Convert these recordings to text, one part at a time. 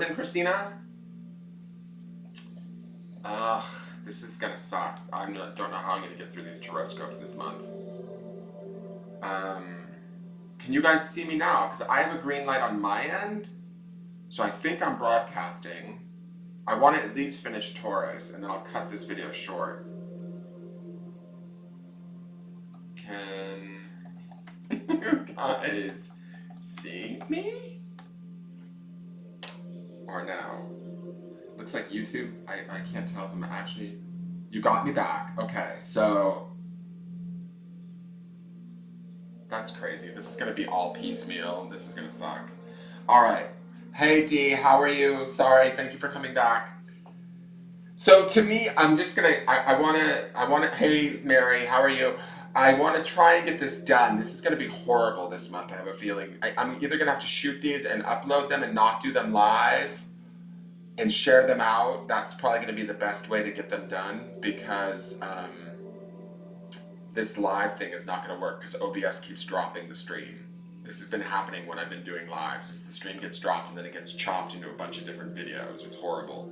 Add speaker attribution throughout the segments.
Speaker 1: And Christina? Ugh, this is gonna suck. Don't know how I'm gonna get through these Tarotscopes this month. Um, can you guys see me now? Because I have a green light on my end, so I think I'm broadcasting. I want to at least finish Taurus, and then I'll cut this video short. Can you guys see me? Or no? Looks like YouTube. I can't tell if I'm actually... You got me back. Okay, so... That's crazy. This is going to be all piecemeal. This is going to suck. All right. Hey, Dee, how are you? Sorry, thank you for coming back. So to me, I'm just going to... I want to... Hey, Mary, how are you? I want to try and get this done. This is going to be horrible this month, I have a feeling. I'm either going to have to shoot these and upload them and not do them live and share them out. That's probably going to be the best way to get them done because this live thing is not going to work because OBS keeps dropping the stream. This has been happening when I've been doing lives. Is the stream gets dropped and then it gets chopped into a bunch of different videos. It's horrible.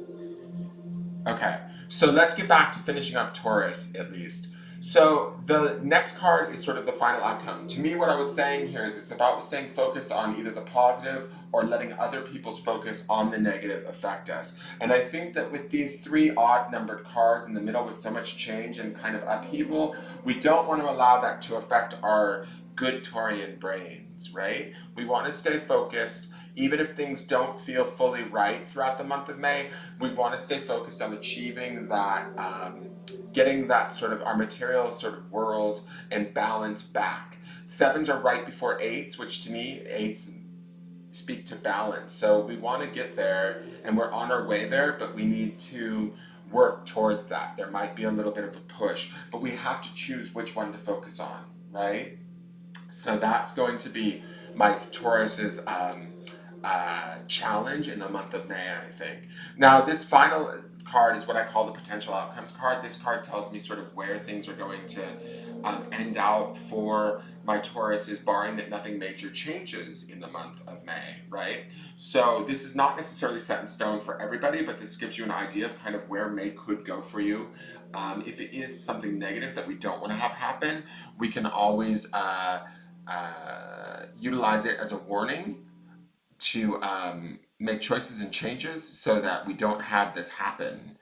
Speaker 1: Okay, so let's get back to finishing up Taurus at least. So the next card is sort of the final outcome. To me, what I was saying here is it's about staying focused on either the positive or letting other people's focus on the negative affect us. And I think that with these three odd numbered cards in the middle with so much change and kind of upheaval, we don't want to allow that to affect our good Taurian brains, right? We want to stay focused. Even if things don't feel fully right throughout the month of May, we want to stay focused on achieving that, getting that sort of our material sort of world and balance back. Sevens are right before eights, which to me, eights speak to balance. So we want to get there and we're on our way there, but we need to work towards that. There might be a little bit of a push, but we have to choose which one to focus on, right? So that's going to be my Taurus's challenge in the month of May, I think. Now, this final card is what I call the potential outcomes card. This card tells me sort of where things are going to end out for my Tauruses, barring that nothing major changes in the month of May, right? So this is not necessarily set in stone for everybody, but this gives you an idea of kind of where May could go for you. If it is something negative that we don't want to have happen, we can always utilize it as a warning to make choices and changes so that we don't have this happen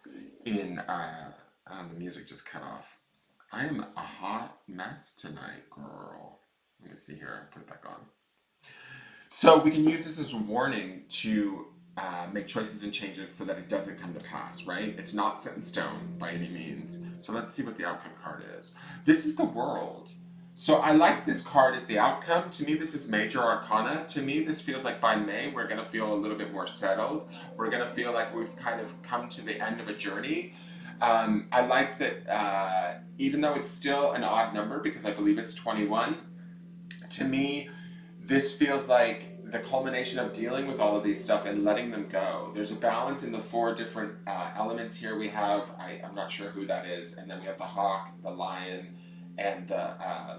Speaker 1: in the music just cut off. I am a hot mess tonight, girl. Let me see here, put it back on. So we can use this as a warning to make choices and changes so that it doesn't come to pass, right? It's not set in stone by any means. So let's see what the outcome card is. This is the World. So I like this card as the outcome. To me, this is major arcana. To me, this feels like by May, we're going to feel a little bit more settled. We're going to feel like we've kind of come to the end of a journey. I like that even though it's still an odd number, because I believe it's 21, to me, this feels like the culmination of dealing with all of these stuff and letting them go. There's a balance in the four different elements here. We have, I'm not sure who that is, and then we have the hawk, the lion, and the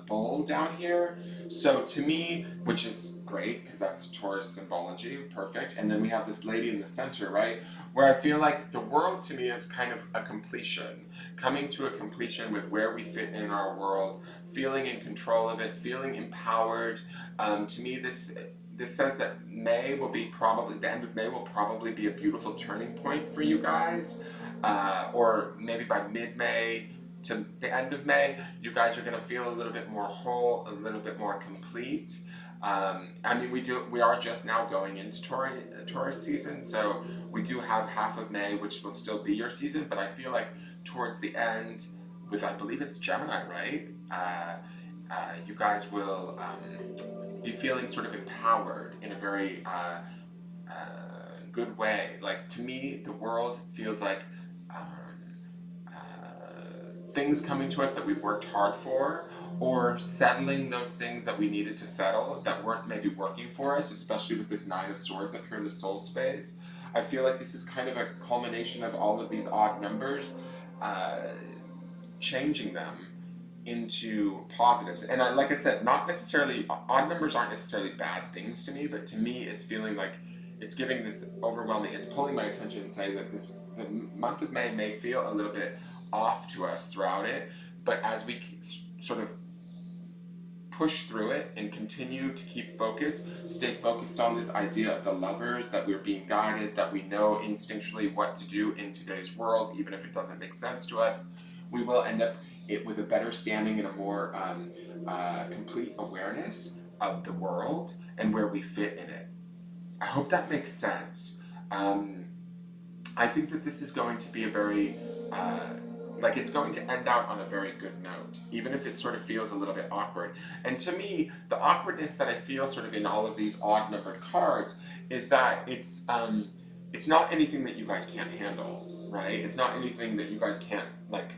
Speaker 1: bull down here. So to me, which is great because that's Taurus symbology, perfect. And then we have this lady in the center, right? Where I feel like the world to me is kind of a completion, coming to a completion with where we fit in our world, feeling in control of it, feeling empowered. To me, this says that May will be probably, the end of May will probably be a beautiful turning point for you guys. Or maybe by mid-May, to the end of May, you guys are going to feel a little bit more whole, a little bit more complete. I mean, we are just now going into Taurus season, so we do have half of May, which will still be your season, but I feel like towards the end, with I believe it's Gemini, right? You guys will be feeling sort of empowered in a very good way. Like, to me, the world feels like things coming to us that we worked hard for, or settling those things that we needed to settle that weren't maybe working for us, especially with this Nine of Swords up here in the soul space. I feel like this is kind of a culmination of all of these odd numbers, changing them into positives. And like I said, not necessarily, odd numbers aren't necessarily bad things to me, but to me it's feeling like it's giving this overwhelming, it's pulling my attention and saying that the month of May may feel a little bit off to us throughout it, but as we sort of push through it and continue to keep focus, stay focused on this idea of the lovers, that we're being guided, that we know instinctually what to do in today's world, even if it doesn't make sense to us, we will end up with a better standing and a more complete awareness of the world and where we fit in it. I hope that makes sense. I think that this is going to be a very it's going to end out on a very good note, even if it sort of feels a little bit awkward. And to me, the awkwardness that I feel sort of in all of these odd numbered cards is that it's not anything that you guys can't handle, right? It's not anything that you guys can't like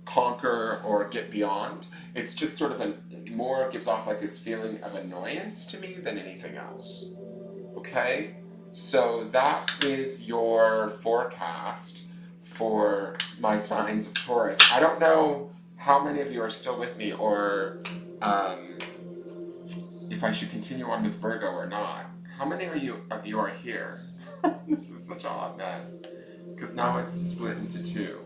Speaker 1: conquer or get beyond. It's just sort of more gives off like this feeling of annoyance to me than anything else. Okay? So that is your forecast for my signs of Taurus. I don't know how many of you are still with me, or if I should continue on with Virgo or not. How many of you are here? This is such a hot mess, because now it's split into two.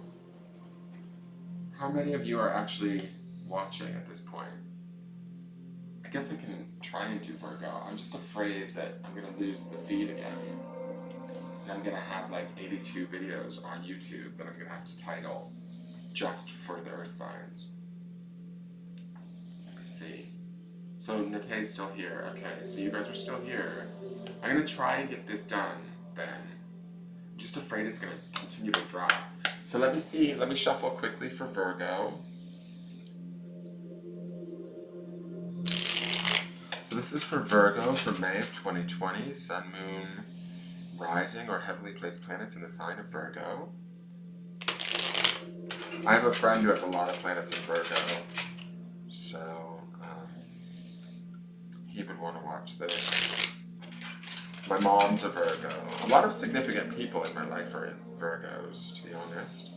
Speaker 1: How many of you are actually watching at this point? I guess I can try and do Virgo. I'm just afraid that I'm going to lose the feed again. And I'm going to have like 82 videos on YouTube that I'm going to have to title just for the Earth signs. Let me see. So Nate's still here. Okay, so you guys are still here. I'm going to try and get this done then. I'm just afraid it's going to continue to drop. So let me see. Let me shuffle quickly for Virgo. So this is for Virgo for May of 2020. Sun, Moon, Rising, or heavily placed planets in the sign of Virgo. I have a friend who has a lot of planets in Virgo, so he would want to watch this. My mom's a Virgo. A lot of significant people in my life are in Virgos, to be honest.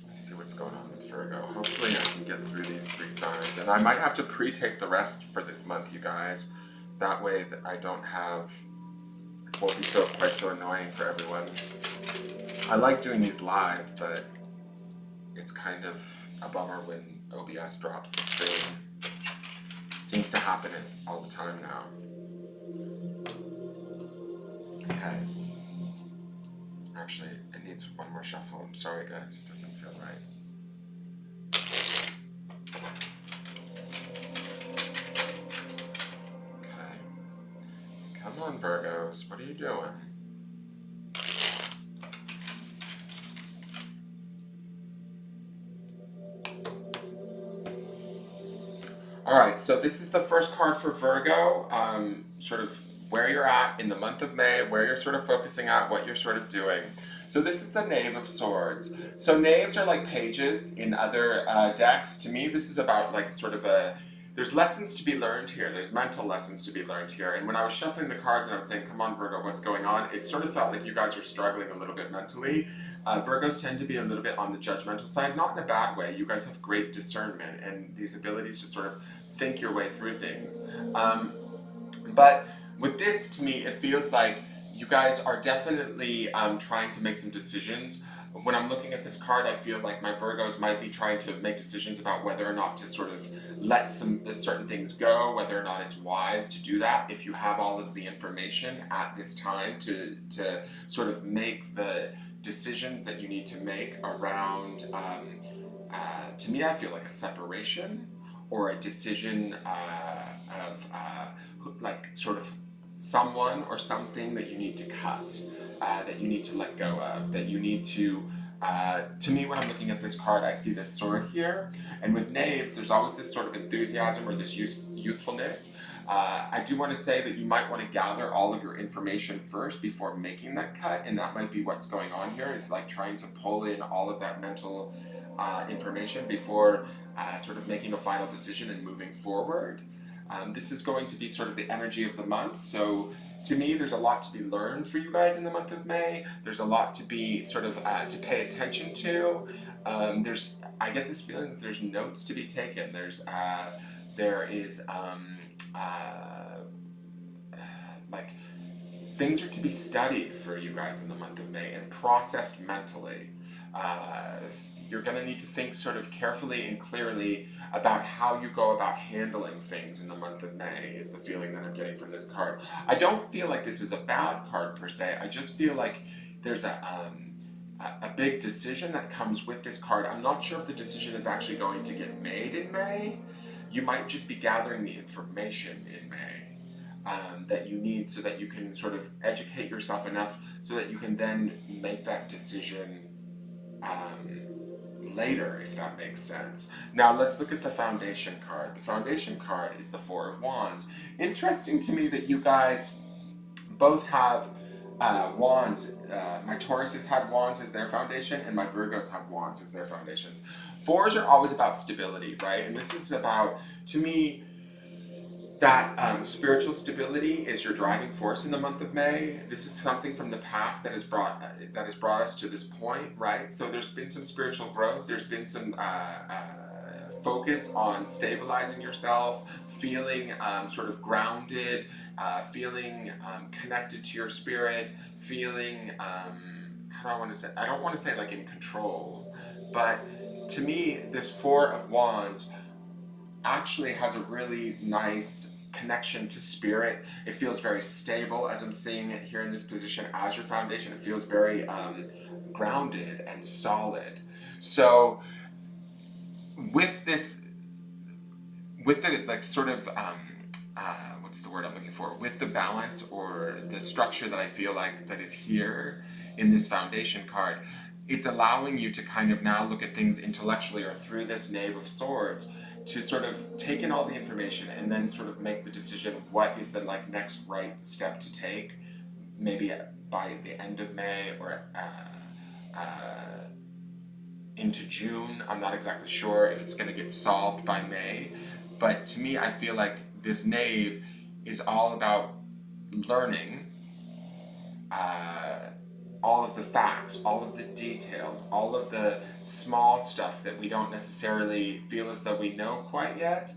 Speaker 1: Let me see what's going on with Virgo. Hopefully I can get through these three signs. And I might have to pre-tape the rest for this month, you guys. That way that I don't have... It won't be quite so annoying for everyone. I like doing these live, but it's kind of a bummer when OBS drops the stream. It seems to happen all the time now. Okay. Actually, it needs one more shuffle. I'm sorry guys, it doesn't feel right. Okay. Come on, Virgos, what are you doing? Alright, so this is the first card for Virgo, sort of where you're at in the month of May, where you're sort of focusing at, what you're sort of doing. So this is the Knave of Swords. So knaves are like pages in other decks. To me, this is about like sort of there's lessons to be learned here. There's mental lessons to be learned here. And when I was shuffling the cards and I was saying, come on, Virgo, what's going on? It sort of felt like you guys are struggling a little bit mentally. Virgos tend to be a little bit on the judgmental side, not in a bad way. You guys have great discernment and these abilities to sort of think your way through things. But with this, to me, it feels like you guys are definitely trying to make some decisions. When I'm looking at this card, I feel like my Virgos might be trying to make decisions about whether or not to sort of let certain things go, whether or not it's wise to do that. If you have all of the information at this time to sort of make the decisions that you need to make around, to me, I feel like a separation or a decision of like sort of someone or something that you need to cut, that you need to let go of, that you need to me, when I'm looking at this card, I see this sword here, and with knaves, there's always this sort of enthusiasm or this youthfulness. I do want to say that you might want to gather all of your information first before making that cut, and that might be what's going on here, is like trying to pull in all of that mental information before sort of making a final decision and moving forward. This is going to be sort of the energy of the month. So to me, there's a lot to be learned for you guys in the month of May. There's a lot to be sort of to pay attention to. I get this feeling that there's notes to be taken. There is like things are to be studied for you guys in the month of May and processed mentally. You're going to need to think sort of carefully and clearly about how you go about handling things in the month of May, is the feeling that I'm getting from this card. I don't feel like this is a bad card per se. I just feel like there's a big decision that comes with this card. I'm not sure if the decision is actually going to get made in May. You might just be gathering the information in May that you need so that you can sort of educate yourself enough so that you can then make that decision later, if that makes sense. Now let's look at the foundation card. The foundation card is the Four of Wands. Interesting to me that you guys both have wands. My Tauruses had wands as their foundation, and my Virgos have wands as their foundations. Fours are always about stability, right? And this is about, to me, that spiritual stability is your driving force in the month of May. This is something from the past that has brought us to this point, right? So there's been some spiritual growth. There's been some focus on stabilizing yourself, feeling sort of grounded, feeling connected to your spirit, feeling how do I want to say? I don't want to say like in control, but to me, this Four of Wands actually has a really nice connection to spirit. It feels very stable as I'm seeing it here in this position as your foundation. It feels very grounded and solid. So with this, with the like sort of what's the word I'm looking for? With the balance or the structure that I feel like that is here in this foundation card, it's allowing you to kind of now look at things intellectually or through this Knave of Swords, to sort of take in all the information and then sort of make the decision what is the like next right step to take, maybe by the end of May or into June. I'm not exactly sure if it's going to get solved by May, but to me I feel like this Knave is all about learning all of the facts, all of the details, all of the small stuff that we don't necessarily feel as though we know quite yet,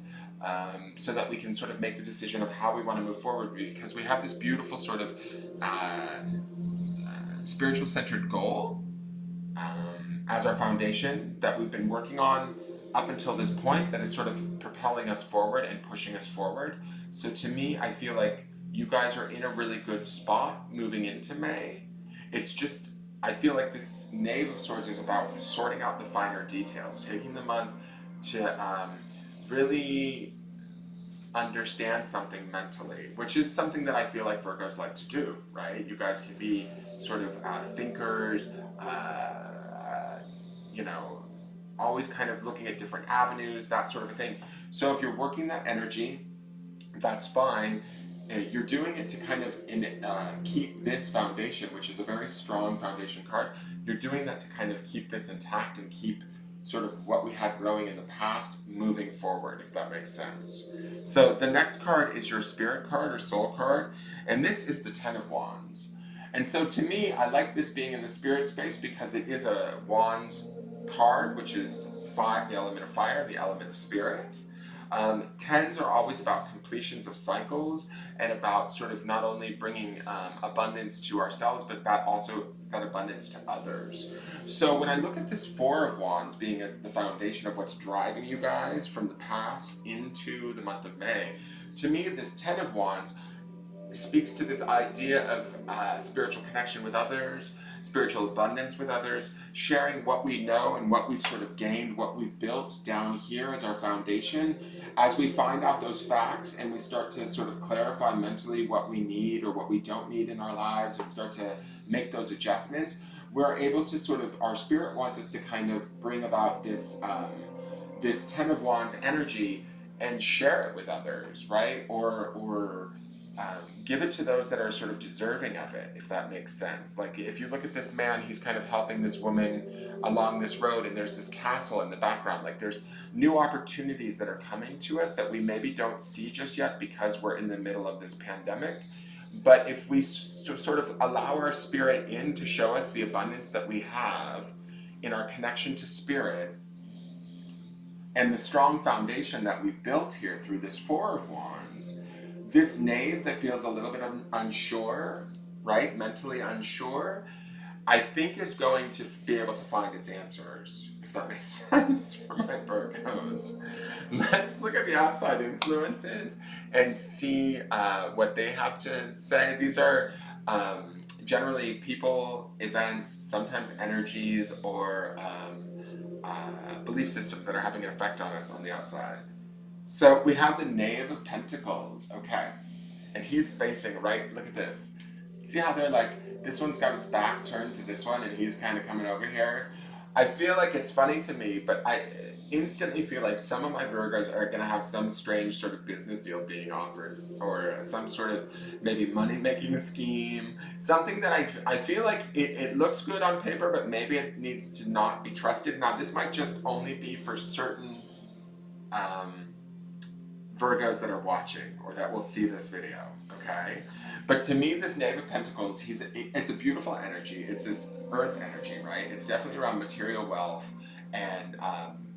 Speaker 1: so that we can sort of make the decision of how we want to move forward, because we have this beautiful sort of spiritual centered goal as our foundation that we've been working on up until this point, that is sort of propelling us forward and pushing us forward. So to me, I feel like you guys are in a really good spot moving into May. It's just, I feel like this Knave of Swords is about sorting out the finer details, taking the month to really understand something mentally, which is something that I feel like Virgos like to do, right? You guys can be sort of thinkers, always kind of looking at different avenues, that sort of a thing. So if you're working that energy, that's fine. You're doing it to kind of keep this foundation, which is a very strong foundation card. You're doing that to kind of keep this intact and keep sort of what we had growing in the past moving forward, if that makes sense. So the next card is your spirit card or soul card, and this is the Ten of Wands. And so to me, I like this being in the spirit space because it is a Wands card, which is the element of fire, the element of spirit. Tens are always about completions of cycles and about sort of not only bringing abundance to ourselves, but that abundance to others. So when I look at this Four of Wands being the foundation of what's driving you guys from the past into the month of May, to me this Ten of Wands speaks to this idea of spiritual connection with others, spiritual abundance with others, sharing what we know and what we've sort of gained, what we've built down here as our foundation. As we find out those facts and we start to sort of clarify mentally what we need or what we don't need in our lives and start to make those adjustments, we're able to sort of, our spirit wants us to kind of bring about this this Ten of Wands energy and share it with others, right? Or give it to those that are sort of deserving of it, if that makes sense. Like if you look at this man, he's kind of helping this woman along this road, and there's this castle in the background. Like there's new opportunities that are coming to us that we maybe don't see just yet because we're in the middle of this pandemic. But if we sort of allow our spirit in to show us the abundance that we have in our connection to spirit, and the strong foundation that we've built here through this Four of Wands, this knave that feels a little bit unsure, right? Mentally unsure, I think is going to be able to find its answers, if that makes sense for my Virgos. Let's look at the outside influences and see what they have to say. These are generally people, events, sometimes energies, or belief systems that are having an effect on us on the outside. So we have the Knave of Pentacles, okay, and he's facing right, look at this. See how they're like, this one's got its back turned to this one and he's kind of coming over here? I feel like it's funny to me, but I instantly feel like some of my Virgos are going to have some strange sort of business deal being offered, or some sort of maybe money-making scheme, something that I feel like it looks good on paper, but maybe it needs to not be trusted. Now, this might just only be for certain Virgos that are watching or that will see this video, okay? But to me, this Knave of Pentacles, it's a beautiful energy. It's this earth energy, right? It's definitely around material wealth and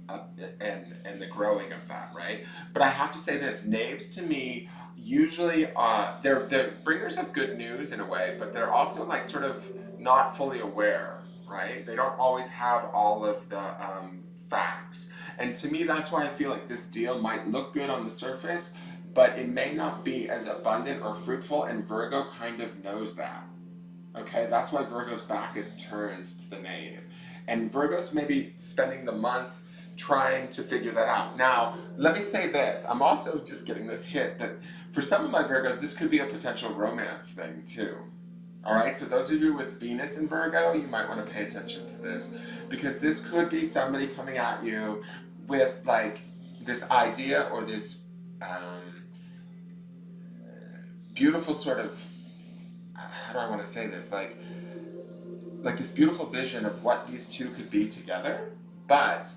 Speaker 1: the growing of that, right? But I have to say this, Knaves to me usually they're bringers of good news in a way, but they're also like sort of not fully aware, right? They don't always have all of the facts. And to me, that's why I feel like this deal might look good on the surface, but it may not be as abundant or fruitful, and Virgo kind of knows that. Okay, that's why Virgo's back is turned to the Knave. And Virgo's maybe spending the month trying to figure that out. Now, let me say this. I'm also just getting this hit that for some of my Virgos, this could be a potential romance thing too. All right, so those of you with Venus in Virgo, you might want to pay attention to this, because this could be somebody coming at you with like this idea or this beautiful sort of, how do I want to say this, like this beautiful vision of what these two could be together. But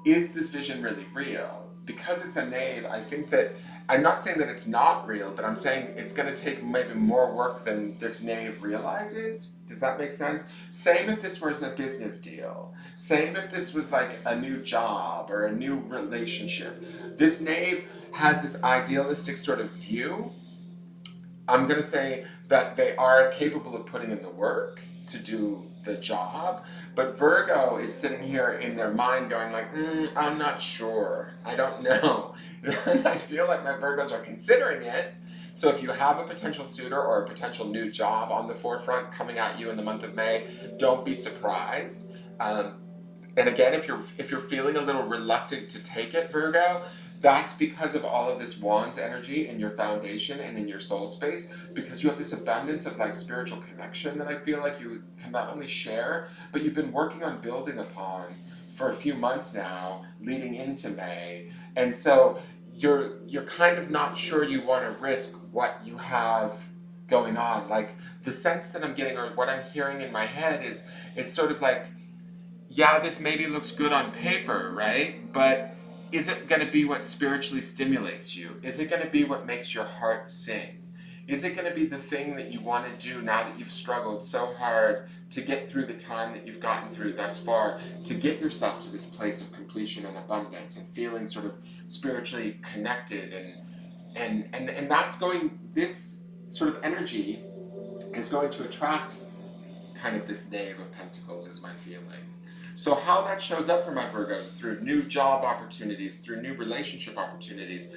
Speaker 1: is this vision really real? Because it's a Knave, I think that, I'm not saying that it's not real, but I'm saying it's going to take maybe more work than this Knave realizes. Does that make sense? Same if this was a business deal. Same if this was like a new job or a new relationship. This Knave has this idealistic sort of view. I'm going to say that they are capable of putting in the work to do the job, but Virgo is sitting here in their mind going like, I'm not sure, I don't know. And I feel like my Virgos are considering it. So if you have a potential suitor or a potential new job on the forefront coming at you in the month of May, don't be surprised. And again, if you're feeling a little reluctant to take it, Virgo, that's because of all of this Wands energy in your foundation and in your soul space, because you have this abundance of like spiritual connection that I feel like you can not only share, but you've been working on building upon for a few months now, leading into May. And so you're kind of not sure you want to risk what you have going on. Like the sense that I'm getting, or what I'm hearing in my head, is it's sort of like, yeah, this maybe looks good on paper, right? But is it going to be what spiritually stimulates you? Is it going to be what makes your heart sing? Is it going to be the thing that you want to do now that you've struggled so hard to get through the time that you've gotten through thus far, to get yourself to this place of completion and abundance and feeling sort of spiritually connected, and that's going, this sort of energy is going to attract kind of this Knave of Pentacles, is my feeling. So how that shows up for my Virgos, through new job opportunities, through new relationship opportunities,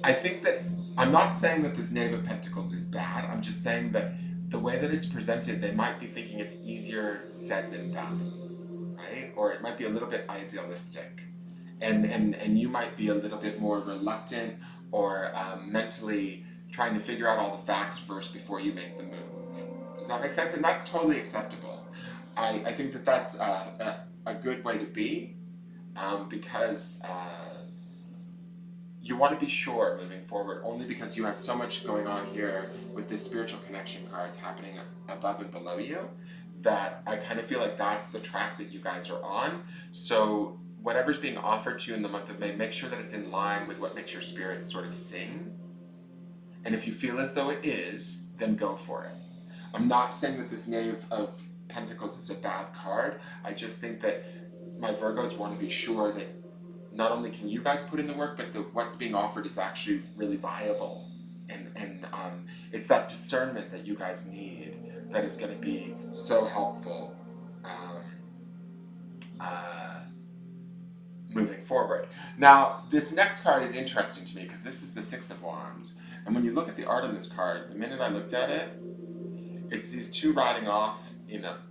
Speaker 1: I think that, I'm not saying that this Knave of Pentacles is bad, I'm just saying that the way that it's presented, they might be thinking it's easier said than done, right? Or it might be a little bit idealistic. And you might be a little bit more reluctant, or mentally trying to figure out all the facts first before you make the move. Does that make sense? And that's totally acceptable. I think that that's a good way to be, because you want to be sure moving forward, only because you have so much going on here with this spiritual connection cards happening above and below you, that I kind of feel like that's the track that you guys are on. So whatever's being offered to you in the month of May, make sure that it's in line with what makes your spirit sort of sing. And if you feel as though it is, then go for it. I'm not saying that this Knave of Pentacles is a bad card. I just think that my Virgos want to be sure that not only can you guys put in the work, but what's being offered is actually really viable. And it's that discernment that you guys need that is going to be so helpful moving forward. Now, this next card is interesting to me because this is the Six of Wands. And when you look at the art on this card, the minute I looked at it, it's these two riding off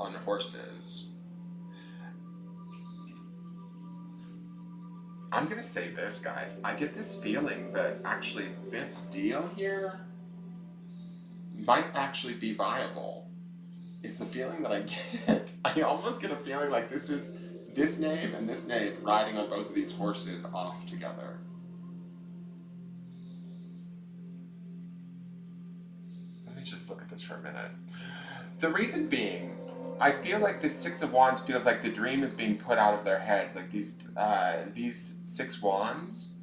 Speaker 1: on horses. I'm going to say this, guys. I get this feeling that actually this deal here might actually be viable. Is the feeling that I get. I almost get a feeling like this is this Knave and this Knave riding on both of these horses off together. Let me just look at this for a minute. The reason being, I feel like this Six of Wands feels like the dream is being put out of their heads. Like these six wands.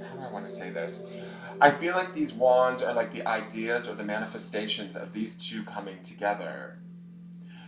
Speaker 1: How do I want to say this? I feel like these wands are like the ideas or the manifestations of these two coming together.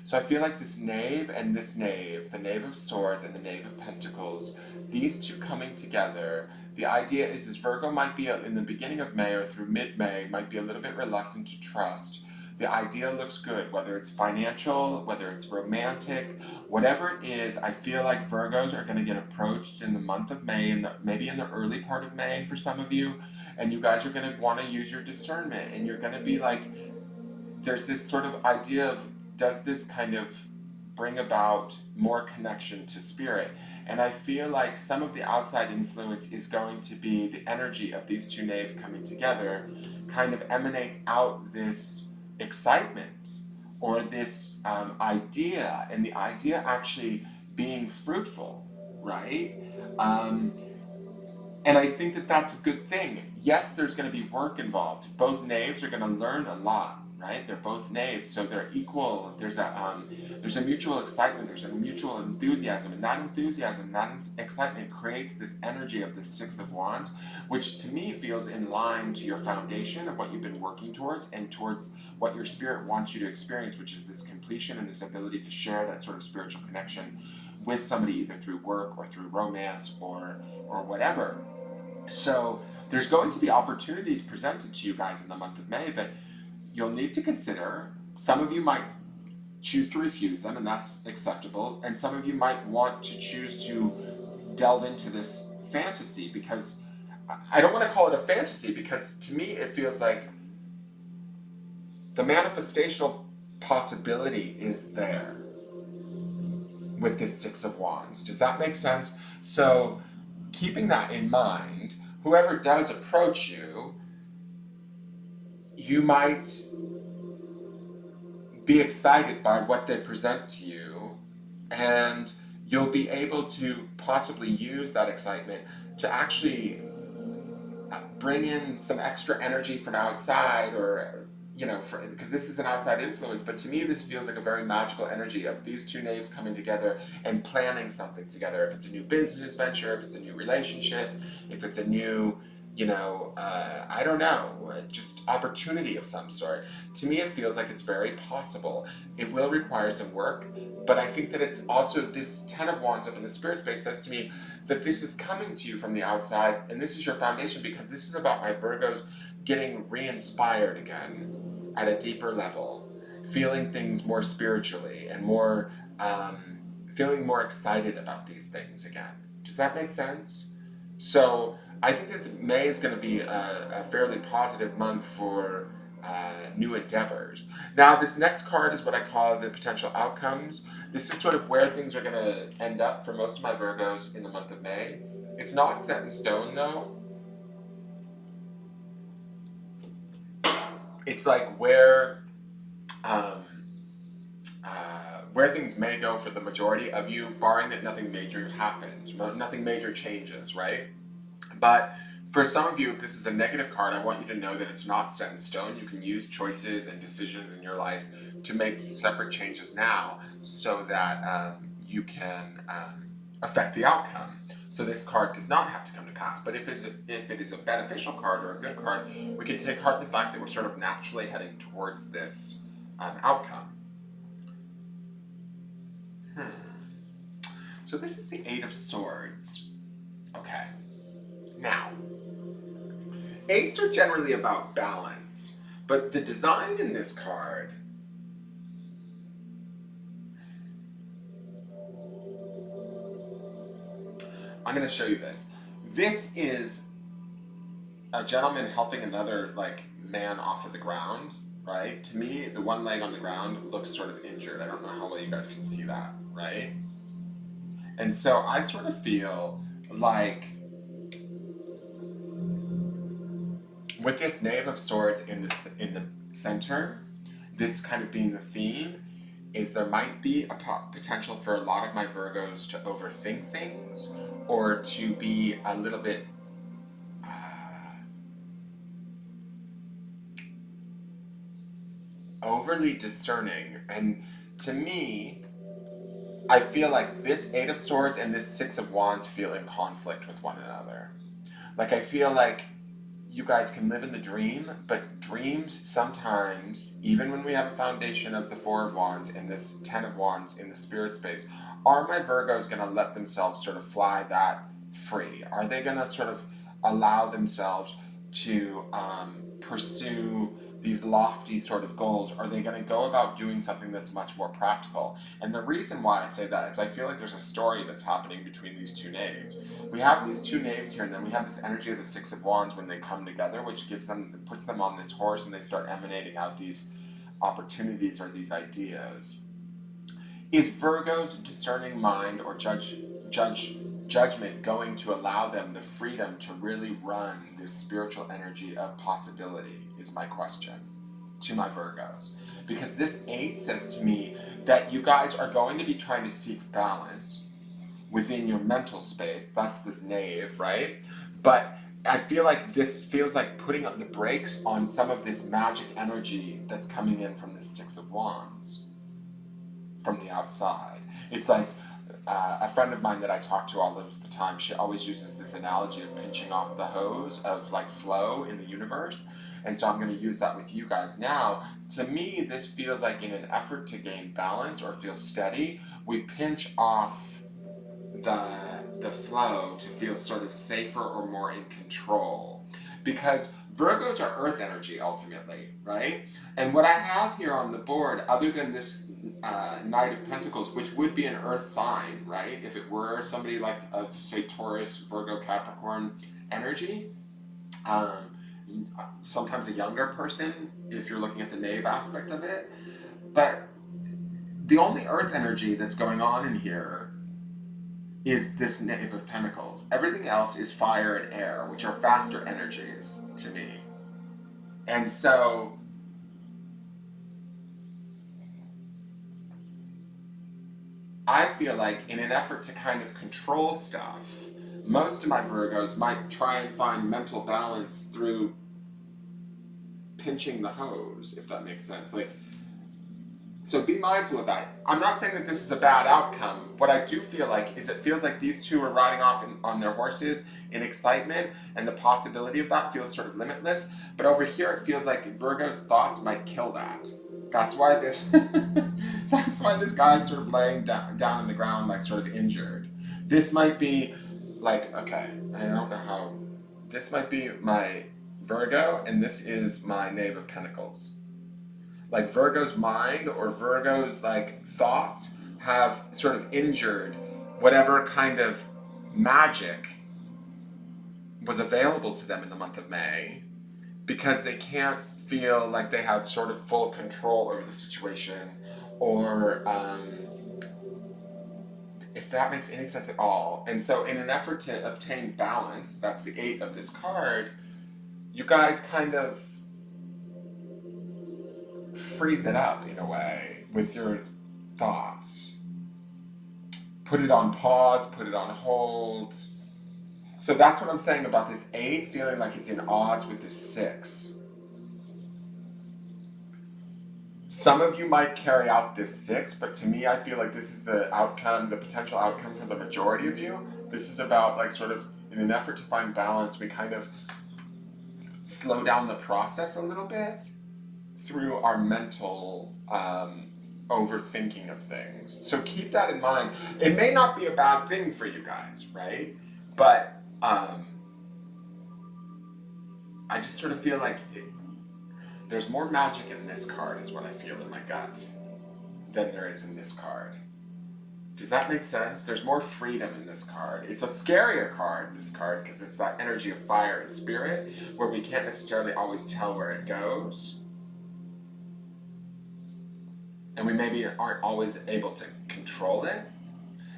Speaker 1: So I feel like this Knave and this Knave, the Knave of Swords and the Knave of Pentacles, these two coming together, the idea is Virgo might be in the beginning of May or through mid-May, might be a little bit reluctant to trust. The idea looks good, whether it's financial, whether it's romantic, whatever it is. I feel like Virgos are going to get approached in the month of May, and maybe in the early part of May for some of you, and you guys are going to want to use your discernment, and you're going to be like, there's this sort of idea of, does this kind of bring about more connection to spirit? And I feel like some of the outside influence is going to be the energy of these two Knaves coming together kind of emanates out this excitement or this idea, and the idea actually being fruitful, right? And I think that that's a good thing. Yes, there's going to be work involved. Both Knaves are going to learn a lot, right? They're both Knaves, so they're equal. There's a mutual excitement. There's a mutual enthusiasm, and that enthusiasm, that excitement creates this energy of the Six of Wands, which to me feels in line to your foundation of what you've been working towards and towards what your spirit wants you to experience, which is this completion and this ability to share that sort of spiritual connection with somebody, either through work or through romance or whatever. So there's going to be opportunities presented to you guys in the month of May that you'll need to consider. Some of you might choose to refuse them, and that's acceptable. And some of you might want to choose to delve into this fantasy, because I don't want to call it a fantasy, because to me it feels like the manifestational possibility is there with this Six of Wands. Does that make sense? So keeping that in mind, whoever does approach you, you might be excited by what they present to you, and you'll be able to possibly use that excitement to actually bring in some extra energy from outside, or because this is an outside influence, but to me this feels like a very magical energy of these two Knaves coming together and planning something together. If it's a new business venture, if it's a new relationship, if it's a new, I don't know, just opportunity of some sort. To me it feels like it's very possible. It will require some work, but I think that it's also, this Ten of Wands up in the spirit space says to me that this is coming to you from the outside, and this is your foundation, because this is about my Virgos getting re-inspired again at a deeper level, feeling things more spiritually and more, feeling more excited about these things again. Does that make sense? So I think that May is going to be a fairly positive month for new endeavors. Now, this next card is what I call the potential outcomes. This is sort of where things are going to end up for most of my Virgos in the month of May. It's not set in stone, though. It's like where where things may go for the majority of you, barring that nothing major happens, nothing major changes, right? But for some of you, if this is a negative card, I want you to know that it's not set in stone. You can use choices and decisions in your life to make separate changes now so that you can affect the outcome. So this card does not have to come to pass. But if it is a beneficial card or a good card, we can take heart in the fact that we're sort of naturally heading towards this outcome. So this is the Eight of Swords. Okay. Now, eights are generally about balance, but the design in this card I'm going to show you this. This is a gentleman helping another man off of the ground, right? To me, the one leg on the ground looks sort of injured. I don't know how well you guys can see that, right? And so I sort of feel like with this Knave of Swords in the center, this kind of being the theme, is there might be a potential for a lot of my Virgos to overthink things or to be a little bit overly discerning. And to me, I feel like this Eight of Swords and this Six of Wands feel in conflict with one another. Like, I feel like you guys can live in the dream, but dreams sometimes, even when we have a foundation of the Four of Wands and this Ten of Wands in the spirit space, are my Virgos going to let themselves sort of fly that free? Are they going to sort of allow themselves to pursue these lofty sort of goals? Are they going to go about doing something that's much more practical? And the reason why I say that is I feel like there's a story that's happening between these two knaves. We have these two knaves here, and then we have this energy of the Six of Wands when they come together, which puts them on this horse, and they start emanating out these opportunities or these ideas. Is Virgo's discerning mind or judgment going to allow them the freedom to really run this spiritual energy of possibility, is my question to my Virgos. Because this 8 says to me that you guys are going to be trying to seek balance within your mental space. That's this knave, right? But I feel like this feels like putting up the brakes on some of this magic energy that's coming in from the Six of Wands from the outside. It's like a friend of mine that I talk to all of the time, she always uses this analogy of pinching off the hose of like flow in the universe. And so I'm going to use that with you guys now. To me, this feels like in an effort to gain balance or feel steady, we pinch off the flow to feel sort of safer or more in control. Because Virgos are earth energy ultimately, right? And what I have here on the board, other than this Knight of Pentacles, which would be an earth sign, right? If it were somebody like of, say, Taurus, Virgo, Capricorn energy, sometimes a younger person, if you're looking at the knave aspect of it. But the only earth energy that's going on in here is this Knave of Pentacles. Everything else is fire and air, which are faster energies to me. And so I feel like in an effort to kind of control stuff, most of my Virgos might try and find mental balance through pinching the hose, if that makes sense. So be mindful of that. I'm not saying that this is a bad outcome. What I do feel like is it feels like these two are riding off on their horses in excitement, and the possibility of that feels sort of limitless. But over here, it feels like Virgo's thoughts might kill that. That's why this that's why this guy's sort of laying down on the ground, like sort of injured. This might be like, okay, I don't know how. This might be my Virgo, and this is my Knave of Pentacles. Like Virgo's mind or Virgo's like thoughts have sort of injured whatever kind of magic was available to them in the month of May, because they can't feel like they have sort of full control over the situation, or if that makes any sense at all. And so in an effort to obtain balance, that's the 8 of this card, you guys kind of freeze it up in a way with your thoughts. Put it on pause, put it on hold. So that's what I'm saying about this 8 feeling like it's in odds with this 6. Some of you might carry out this 6, but to me I feel like this is the outcome, the potential outcome for the majority of you. This is about like sort of in an effort to find balance, we kind of slow down the process a little bit through our mental overthinking of things. So keep that in mind. It may not be a bad thing for you guys, right? But I just sort of feel like there's more magic in this card, is what I feel in my gut, than there is in this card. Does that make sense? There's more freedom in this card. It's a scarier card, this card, because it's that energy of fire and spirit, where we can't necessarily always tell where it goes. And we maybe aren't always able to control it.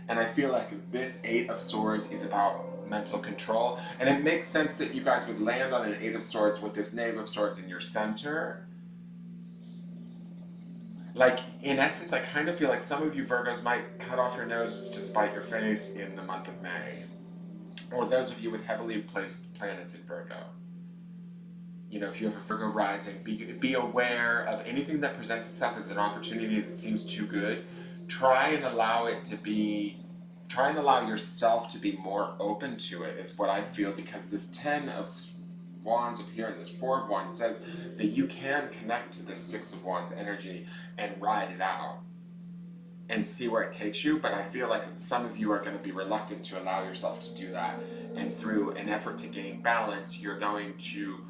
Speaker 1: And I feel like this 8 of Swords is about mental control. And it makes sense that you guys would land on an 8 of Swords with this Knave of Swords in your center. Like, in essence, I kind of feel like some of you Virgos might cut off your noses to spite your face in the month of May. Or those of you with heavily placed planets in Virgo. You know, if you have a Virgo rising, be aware of anything that presents itself as an opportunity that seems too good. Try and allow yourself to be more open to it, is what I feel, because this 10 of Wands up here and this 4 of Wands says that you can connect to this 6 of Wands energy and ride it out and see where it takes you. But I feel like some of you are going to be reluctant to allow yourself to do that, and through an effort to gain balance, you're going to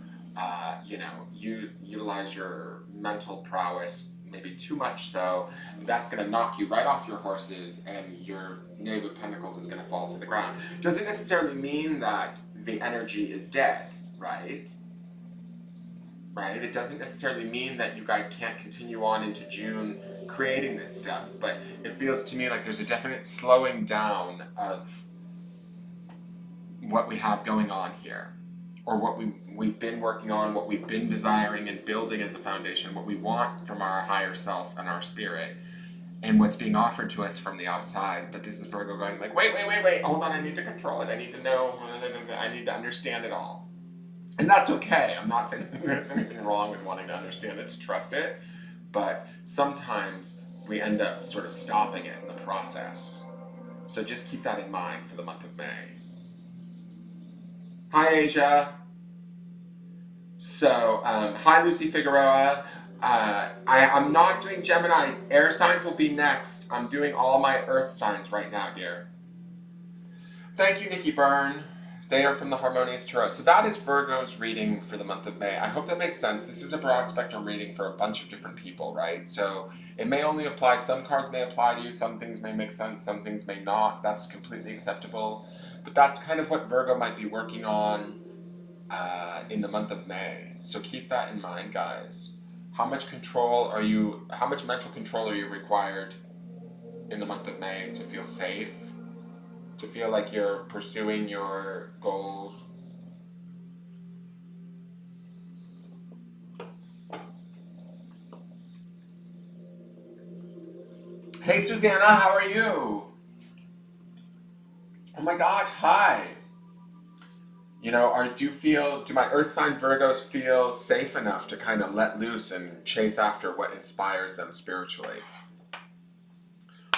Speaker 1: utilize your mental prowess, maybe too much so. That's going to knock you right off your horses, and your Knave of Pentacles is going to fall to the ground. Doesn't necessarily mean that the energy is dead, right? Right? It doesn't necessarily mean that you guys can't continue on into June creating this stuff, but it feels to me like there's a definite slowing down of what we have going on here, or what we've been working on, what we've been desiring and building as a foundation, what we want from our higher self and our spirit, and what's being offered to us from the outside. But this is Virgo going like, wait, hold on, I need to control it, I need to know, I need to understand it all. And that's okay. I'm not saying there's anything wrong with wanting to understand it, to trust it, but sometimes we end up sort of stopping it in the process. So just keep that in mind for the month of May. Hi, Asia. So, hi, Lucy Figueroa. I'm not doing Gemini. Air signs will be next. I'm doing all my earth signs right now, dear. Thank you, Nikki Byrne. They are from the Harmonious Tarot. So that is Virgo's reading for the month of May. I hope that makes sense. This is a broad spectrum reading for a bunch of different people, right? So it may only apply, some cards may apply to you, some things may make sense, some things may not. That's completely acceptable. But that's kind of what Virgo might be working on in the month of May. So keep that in mind, guys. How much mental control are you required in the month of May to feel safe? To feel like you're pursuing your goals? Hey, Susanna, how are you? Oh my gosh, hi. You know, do my earth sign Virgos feel safe enough to kind of let loose and chase after what inspires them spiritually?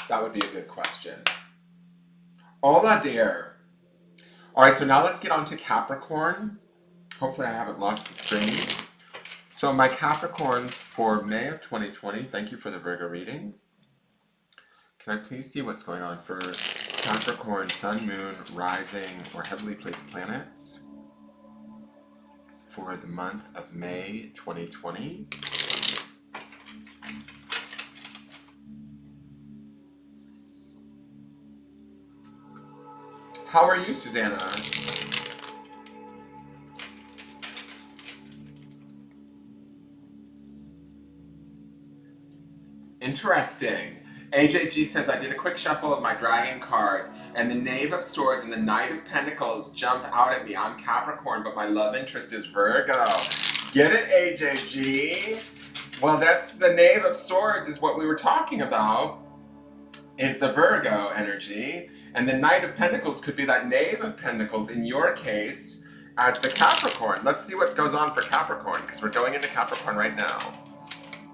Speaker 1: That would be a good question. Hola, dear. All right, so now let's get on to Capricorn. Hopefully I haven't lost the stream. So my Capricorn for May of 2020, thank you for the Virgo reading. Can I please see what's going on for Capricorn, Sun, Moon, Rising, or heavily placed planets for the month of May 2020? How are you, Susanna? Interesting. AJG says, I did a quick shuffle of my dragon cards, and the Knave of Swords and the Knight of Pentacles jump out at me. I'm Capricorn, but my love interest is Virgo. Get it, AJG? Well, that's the Knave of Swords is what we were talking about. is the Virgo energy, and the Knight of Pentacles could be that Knave of Pentacles in your case as the Capricorn. Let's see what goes on for Capricorn, because we're going into Capricorn right now.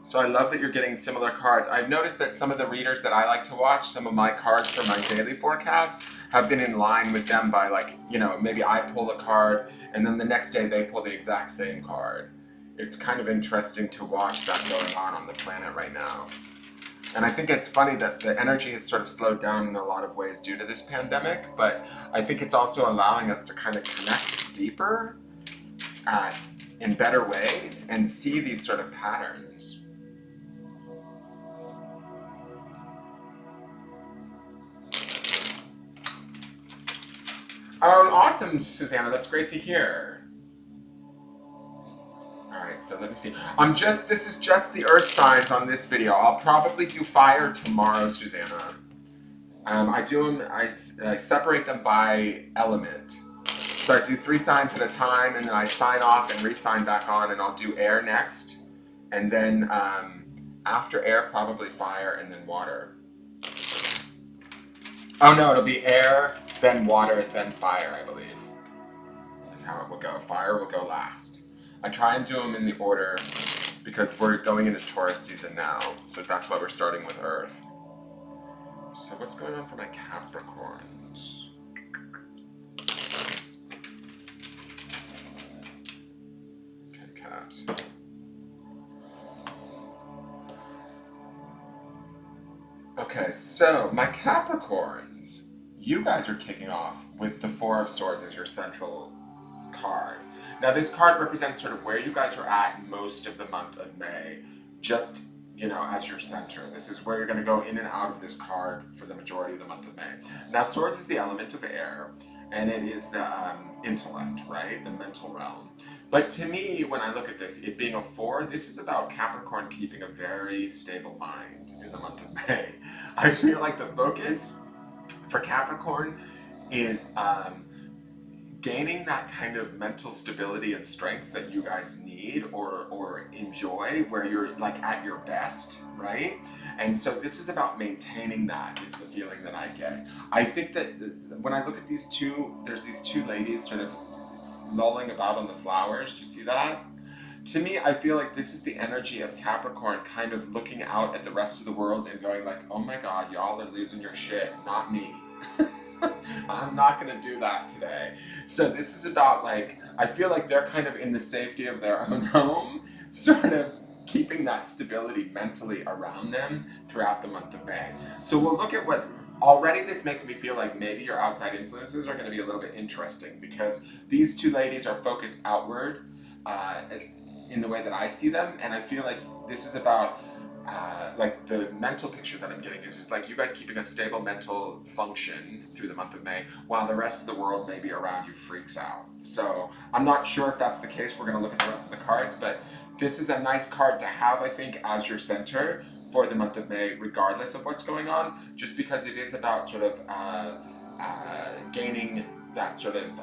Speaker 1: So I love that you're getting similar cards. I've noticed that some of the readers that I like to watch, some of my cards for my daily forecast, have been in line with them by, like, you know, maybe I pull a card and then the next day they pull the exact same card. It's kind of interesting to watch that going on the planet right now. And I think it's funny that the energy has sort of slowed down in a lot of ways due to this pandemic, but I think it's also allowing us to kind of connect deeper in better ways and see these sort of patterns. Awesome, Susanna. That's great to hear. All right, so let me see. This is just the earth signs on this video. I'll probably do fire tomorrow, Susanna. I separate them by element. So I do 3 signs at a time, and then I sign off and re-sign back on, and I'll do air next. And then after air, probably fire, and then water. Oh no, it'll be air, then water, then fire, I believe, is how it will go. Fire will go last. I try and do them in the order because we're going into Taurus season now, so that's why we're starting with Earth. So what's going on for my Capricorns? Okay, Caps. Okay, so my Capricorns, you guys are kicking off with the 4 of Swords as your central card. Now this card represents sort of where you guys are at most of the month of May, just, you know, as your center. This is where you're going to go in and out of this card for the majority of the month of May. Now Swords is the element of air, and it is the intellect, right? The mental realm. But to me, when I look at this, it being a 4, this is about Capricorn keeping a very stable mind in the month of May. I feel like the focus for Capricorn is gaining that kind of mental stability and strength that you guys need or enjoy, where you're like at your best, right? And so this is about maintaining that, is the feeling that I get. I think that when I look at these two, there's these 2 ladies sort of lolling about on the flowers. Do you see that? To me, I feel like this is the energy of Capricorn kind of looking out at the rest of the world and going like, oh my God, y'all are losing your shit, not me. I'm not going to do that today. So this is about, like, I feel like they're kind of in the safety of their own home, sort of keeping that stability mentally around them throughout the month of May. So we'll look at what, already this makes me feel like maybe your outside influences are going to be a little bit interesting, because these 2 ladies are focused outward in the way that I see them, and I feel like this is about like the mental picture that I'm getting is just like you guys keeping a stable mental function through the month of May, while the rest of the world maybe around you freaks out. So I'm not sure if that's the case. We're going to look at the rest of the cards, but this is a nice card to have, I think, as your center for the month of May, regardless of what's going on, just because it is about sort of gaining that sort of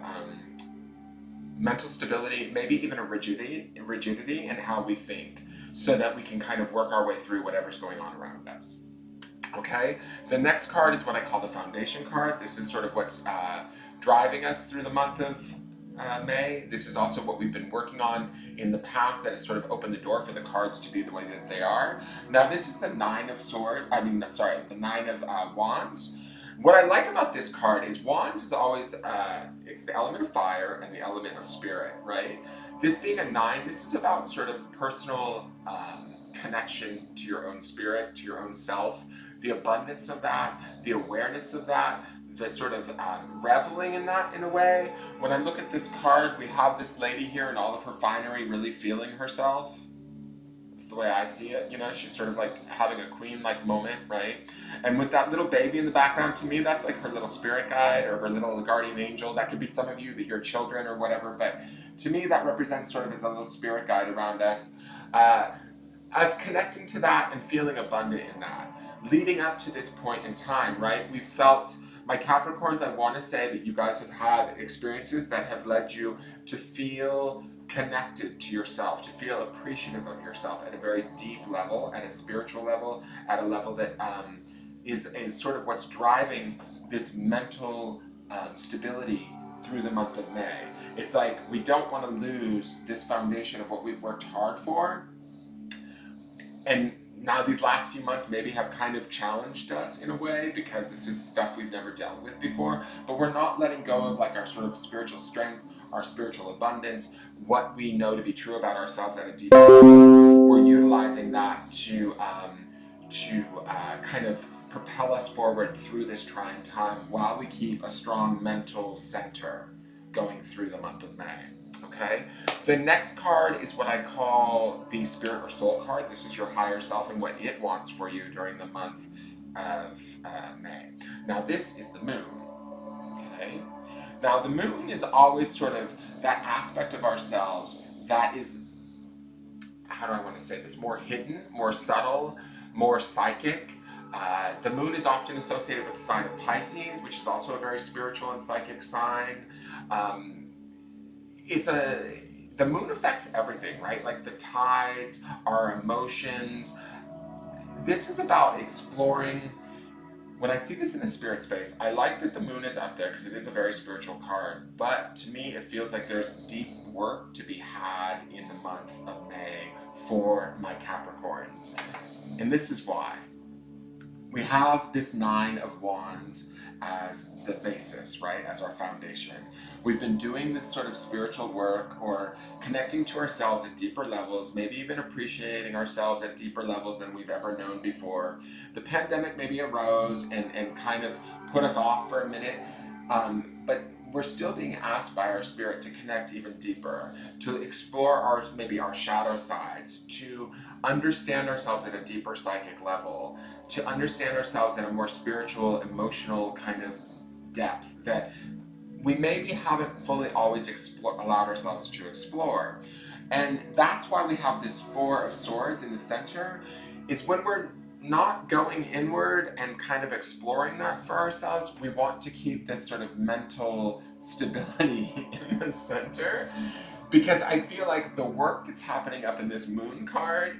Speaker 1: mental stability, maybe even a rigidity in how we think, so that we can kind of work our way through whatever's going on around us. Okay, the next card is what I call the foundation card. This is sort of what's driving us through the month of May. This is also what we've been working on in the past that has sort of opened the door for the cards to be the way that they are. Now this is the 9 of Swords, the 9 of Wands. What I like about this card is Wands is always, it's the element of fire and the element of spirit, right? This being a 9, this is about sort of personal connection to your own spirit, to your own self, the abundance of that, the awareness of that, the sort of reveling in that in a way. When I look at this card, we have this lady here in all of her finery really feeling herself. It's the way I see it, you know, she's sort of like having a queen-like moment, right? And with that little baby in the background, to me, that's like her little spirit guide or her little guardian angel. That could be some of you, that your children or whatever, but to me, that represents sort of as a little spirit guide around us. Us connecting to that and feeling abundant in that. Leading up to this point in time, right, we felt, my Capricorns, I want to say that you guys have had experiences that have led you to feel connected to yourself, to feel appreciative of yourself at a very deep level, at a spiritual level, at a level that is sort of what's driving this mental stability through the month of May. It's like we don't want to lose this foundation of what we've worked hard for. And now these last few months maybe have kind of challenged us in a way because this is stuff we've never dealt with before, but we're not letting go of like our sort of spiritual strength, our spiritual abundance, what we know to be true about ourselves at a deeper level. We're utilizing that to kind of propel us forward through this trying time while we keep a strong mental center going through the month of May. Okay, the next card is what I call the Spirit or Soul card. This is your higher self and what it wants for you during the month of May. Now this is the moon. Okay, now the moon is always sort of that aspect of ourselves that is, how do I want to say this, more hidden, more subtle, more psychic. The moon is often associated with the sign of Pisces, which is also a very spiritual and psychic sign. The moon affects everything, right? Like the tides, our emotions. This is about exploring. When I see this in the spirit space, I like that the moon is up there because it is a very spiritual card, but to me it feels like there's deep work to be had in the month of May for my Capricorns. And this is why. We have this Nine of Wands as the basis, right, as our foundation. We've been doing this sort of spiritual work or connecting to ourselves at deeper levels, maybe even appreciating ourselves at deeper levels than we've ever known before. The pandemic maybe arose and kind of put us off for a minute, but we're still being asked by our spirit to connect even deeper, to explore maybe our shadow sides, to understand ourselves at a deeper psychic level, to understand ourselves at a more spiritual, emotional kind of depth that we maybe haven't fully always allowed ourselves to explore. And that's why we have this Four of Swords in the center. It's when we're not going inward and kind of exploring that for ourselves, we want to keep this sort of mental stability in the center, because I feel like the work that's happening up in this moon card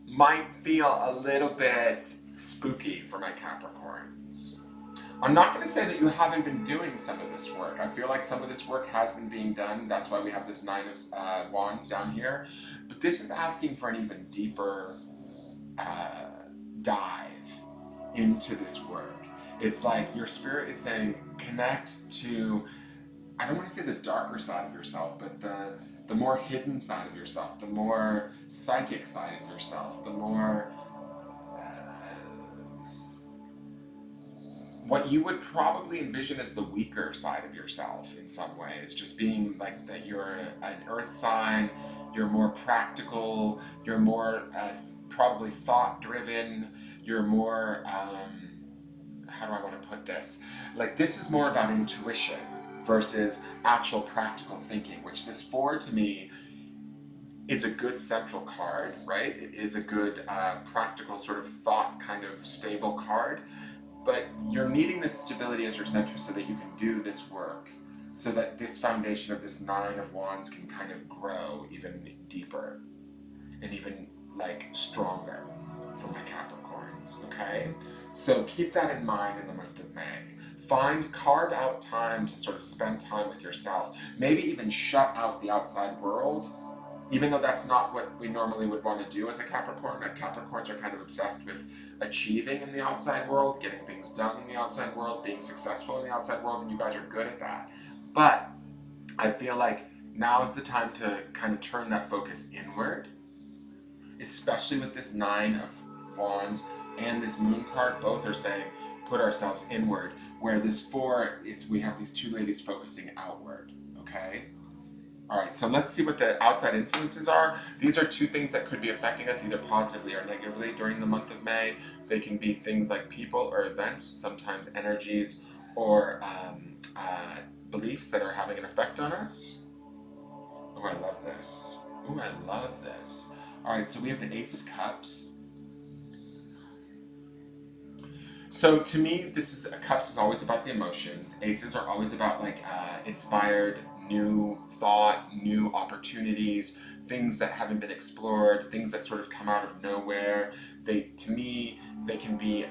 Speaker 1: might feel a little bit spooky for my Capricorns. I'm not going to say that you haven't been doing some of this work. I feel like some of this work has been being done. That's why we have this Nine of Wands down here. But this is asking for an even deeper dive into this work. It's like your spirit is saying, connect to, I don't want to say the darker side of yourself, but the more hidden side of yourself, the more psychic side of yourself, the more what you would probably envision as the weaker side of yourself in some ways, just being like that you're an earth sign, you're more practical, you're more probably thought driven, you're more, how do I want to put this? Like this is more about intuition versus actual practical thinking, which this Four to me is a good central card, right? It is a good practical sort of thought kind of stable card. But you're needing this stability as your center so that you can do this work, so that this foundation of this Nine of Wands can kind of grow even deeper and even like stronger for my Capricorns, okay? So keep that in mind in the month of May. Carve out time to sort of spend time with yourself. Maybe even shut out the outside world, even though that's not what we normally would want to do as a Capricorn. Capricorns are kind of obsessed with achieving in the outside world, getting things done in the outside world, being successful in the outside world, and you guys are good at that. But I feel like now is the time to kind of turn that focus inward, especially with this Nine of Wands and this Moon card. Both are saying put ourselves inward, where this Four, we have these two ladies focusing outward, okay? All right, so let's see what the outside influences are. These are two things that could be affecting us either positively or negatively during the month of May. They can be things like people or events, sometimes energies or beliefs that are having an effect on us. Oh, I love this. Oh, I love this. All right, so we have the Ace of Cups. So to me, Cups is always about the emotions. Aces are always about like inspired new thought, new opportunities, things that haven't been explored, things that sort of come out of nowhere. To me, they can be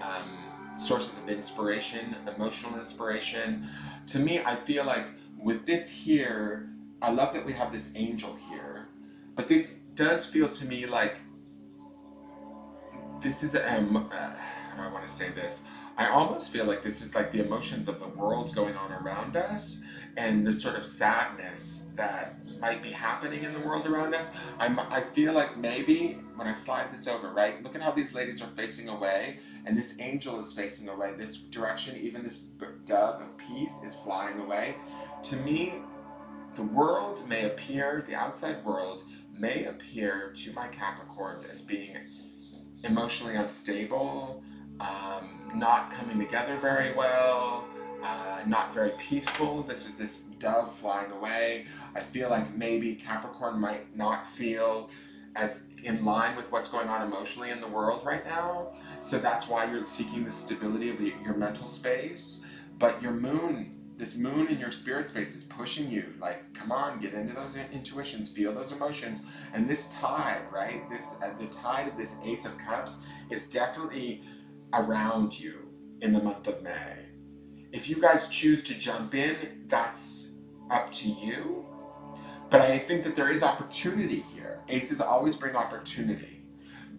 Speaker 1: sources of inspiration, emotional inspiration. To me, I feel like with this here, I love that we have this angel here, but this does feel to me like this is how do I want to say this? I almost feel like this is like the emotions of the world going on around us, and the sort of sadness that might be happening in the world around us. I feel like maybe when I slide this over, right? Look at how these ladies are facing away, and this angel is facing away this direction. Even this dove of peace is flying away. To me, the world may appear, the outside world may appear to my Capricorns as being emotionally unstable, not coming together very well, not very peaceful. This is this dove flying away. I feel like maybe Capricorn might not feel as in line with what's going on emotionally in the world right now. So that's why you're seeking the stability of your mental space. But your moon, this moon in your spirit space is pushing you, like, come on, get into those intuitions, feel those emotions. And this tide, right, the tide of this Ace of Cups is definitely around you in the month of May. If you guys choose to jump in, that's up to you. But I think that there is opportunity here. Aces always bring opportunity.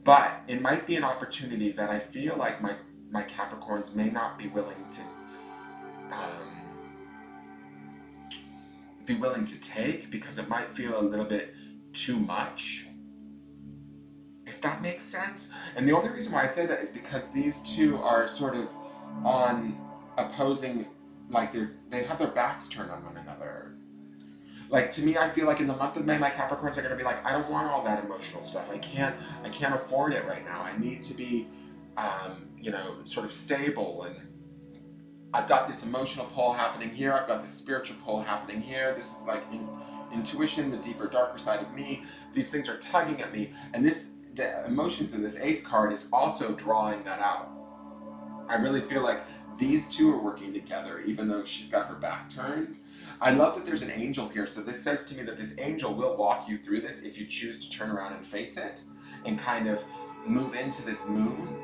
Speaker 1: But it might be an opportunity that I feel like my Capricorns may not be willing to take, because it might feel a little bit too much, if that makes sense. And the only reason why I say that is because these two are sort of on opposing, like they have their backs turned on one another. Like, to me, I feel like in the month of May, my Capricorns are going to be like, I don't want all that emotional stuff. I can't afford it right now. I need to be, sort of stable, and I've got this emotional pull happening here. I've got this spiritual pull happening here. This is like intuition, the deeper, darker side of me. These things are tugging at me, and the emotions in this Ace card is also drawing that out. I really feel like these two are working together, even though she's got her back turned. I love that there's an angel here. So this says to me that this angel will walk you through this if you choose to turn around and face it and kind of move into this moon.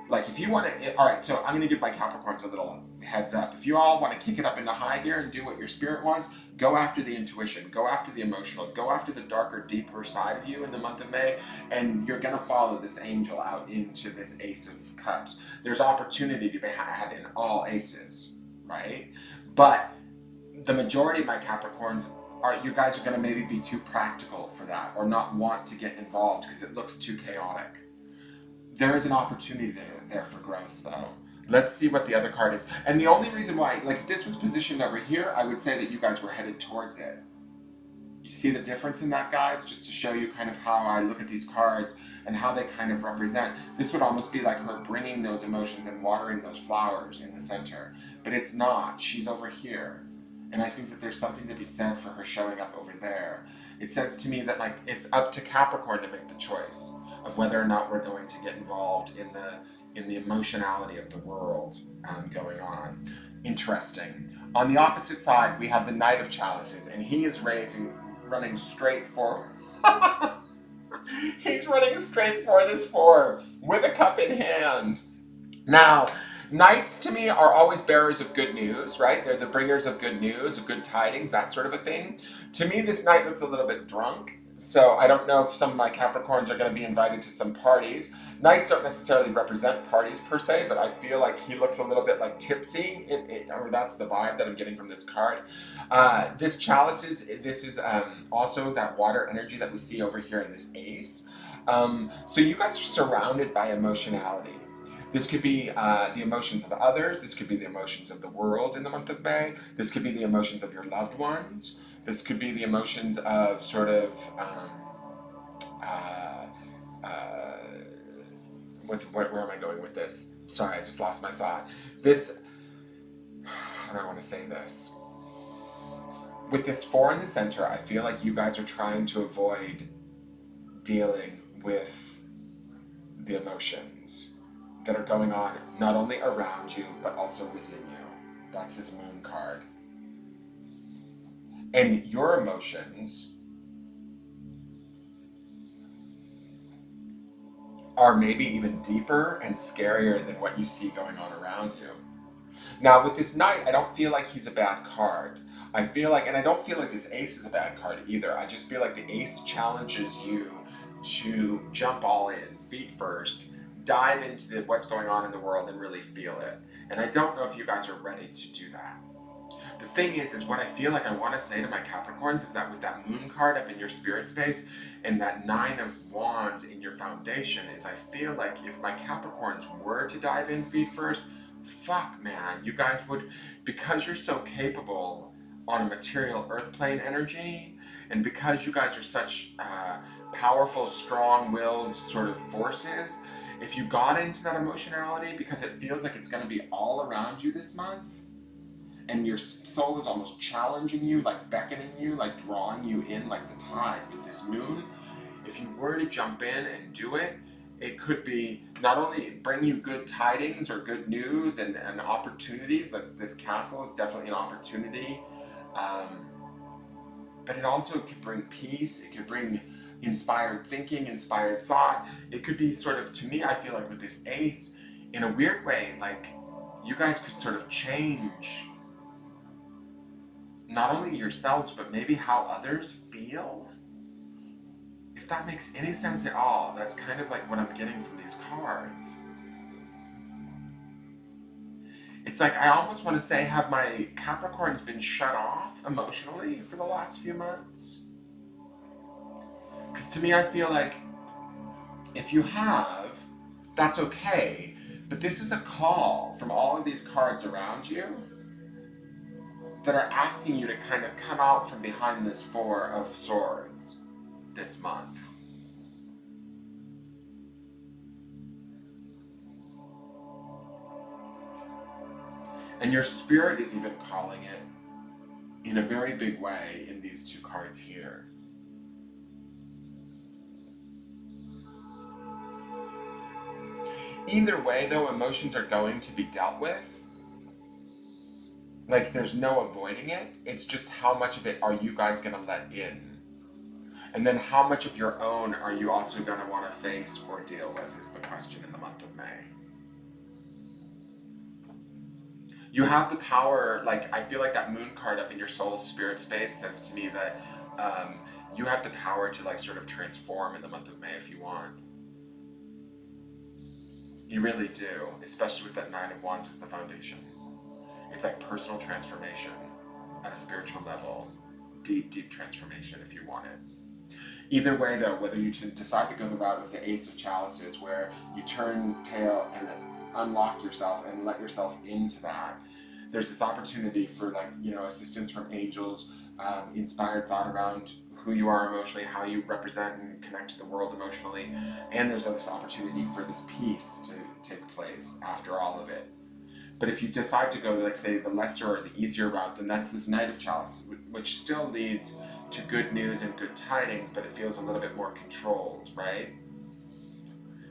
Speaker 1: Like, if you want to, all right, so I'm going to give my Capricorns a little heads up. If you all want to kick it up into high gear and do what your spirit wants, go after the intuition, go after the emotional, go after the darker, deeper side of you in the month of May, and you're going to follow this angel out into this Ace of Cups. There's opportunity to be had in all aces, right? But the majority of my Capricorns you guys are going to maybe be too practical for that, or not want to get involved because it looks too chaotic. There is an opportunity there for growth, though. Let's see what the other card is. And the only reason why, like, if this was positioned over here, I would say that you guys were headed towards it. You see the difference in that, guys? Just to show you kind of how I look at these cards and how they kind of represent. This would almost be like her bringing those emotions and watering those flowers in the center. But it's not. She's over here. And I think that there's something to be said for her showing up over there. It says to me that, like, it's up to Capricorn to make the choice of whether or not we're going to get involved in the emotionality of the world going on. Interesting. On the opposite side, we have the Knight of Chalices, and he is running straight for. He's running straight for this four with a cup in hand. Now, Knights to me are always bearers of good news, right? They're the bringers of good news, of good tidings, that sort of a thing. To me, this Knight looks a little bit drunk. So I don't know if some of my Capricorns are going to be invited to some parties. Knights don't necessarily represent parties per se, but I feel like he looks a little bit like tipsy, or that's the vibe that I'm getting from this card. This chalice is also that water energy that we see over here in this ace. So you guys are surrounded by emotionality. This could be the emotions of others. This could be the emotions of the world in the month of May. This could be the emotions of your loved ones. This could be the emotions of sort of, where am I going with this? Sorry, I just lost my thought. How do I want to say this? With this four in the center, I feel like you guys are trying to avoid dealing with the emotions that are going on not only around you, but also within you. That's this moon card. And your emotions are maybe even deeper and scarier than what you see going on around you. Now, with this knight, I don't feel like he's a bad card. I feel like, and I don't feel like this ace is a bad card either. I just feel like the ace challenges you to jump all in, feet first, dive into what's going on in the world and really feel it. And I don't know if you guys are ready to do that. The thing is what I feel like I want to say to my Capricorns is that with that moon card up in your spirit space and that 9 of wands in your foundation is I feel like if my Capricorns were to dive in feet first, fuck man, you guys would, because you're so capable on a material earth plane energy, and because you guys are such powerful, strong-willed sort of forces, if you got into that emotionality, because it feels like it's going to be all around you this month, and your soul is almost challenging you, like beckoning you, like drawing you in like the tide with this moon, if you were to jump in and do it, it could be not only bring you good tidings or good news and opportunities, like this castle is definitely an opportunity, but it also could bring peace, it could bring inspired thinking, inspired thought. It could be sort of, to me, I feel like with this ace, in a weird way, like you guys could sort of change not only yourselves, but maybe how others feel. If that makes any sense at all, that's kind of like what I'm getting from these cards. It's like I almost want to say, have my Capricorns been shut off emotionally for the last few months? Because to me, I feel like if you have, that's okay. But this is a call from all of these cards around you that are asking you to kind of come out from behind this 4 of Swords this month. And your spirit is even calling it in a very big way in these 2 cards here. Either way, though, emotions are going to be dealt with. Like, there's no avoiding it. It's just how much of it are you guys going to let in? And then how much of your own are you also going to want to face or deal with is the question in the month of May. You have the power, like, I feel like that moon card up in your soul spirit space says to me that you have the power to, like, sort of transform in the month of May if you want. You really do, especially with that 9 of Wands as the foundation. It's like personal transformation at a spiritual level. Deep, deep transformation if you want it. Either way, though, whether you decide to go the route of the Ace of Chalices, where you turn tail and unlock yourself and let yourself into that, there's this opportunity for, like, you know, assistance from angels, inspired thought around who you are emotionally, how you represent and connect to the world emotionally, and there's this opportunity for this peace to take place after all of it. But if you decide to go, like, say, the lesser or the easier route, then that's this Knight of Chalice, which still leads to good news and good tidings, but it feels a little bit more controlled, right?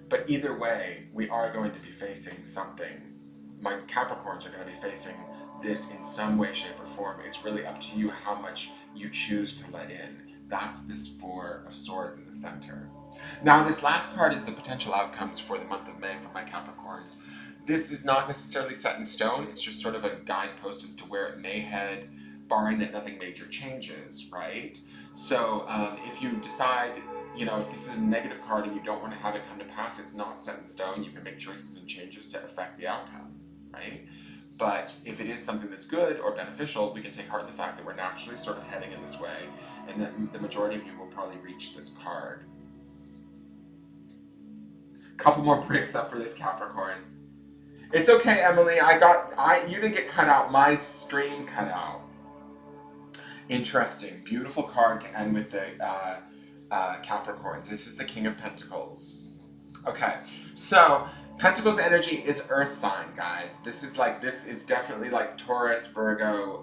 Speaker 1: But either way, we are going to be facing something. My Capricorns are going to be facing this in some way, shape, or form. It's really up to you how much you choose to let in. That's this 4 of Swords in the center. Now, this last card is the potential outcomes for the month of May for my Capricorns. This is not necessarily set in stone. It's just sort of a guidepost as to where it may head, barring that nothing major changes, right? So if you decide, you know, if this is a negative card and you don't want to have it come to pass, it's not set in stone. You can make choices and changes to affect the outcome, right? But if it is something that's good or beneficial, we can take heart in the fact that we're naturally sort of heading in this way, and that the majority of you will probably reach this card. Couple more bricks up for this Capricorn. It's okay, Emily. You didn't get cut out. My stream cut out. Interesting. Beautiful card to end with the Capricorns. This is the King of Pentacles. Okay, so Pentacles energy is Earth sign, guys. This is definitely like Taurus, Virgo,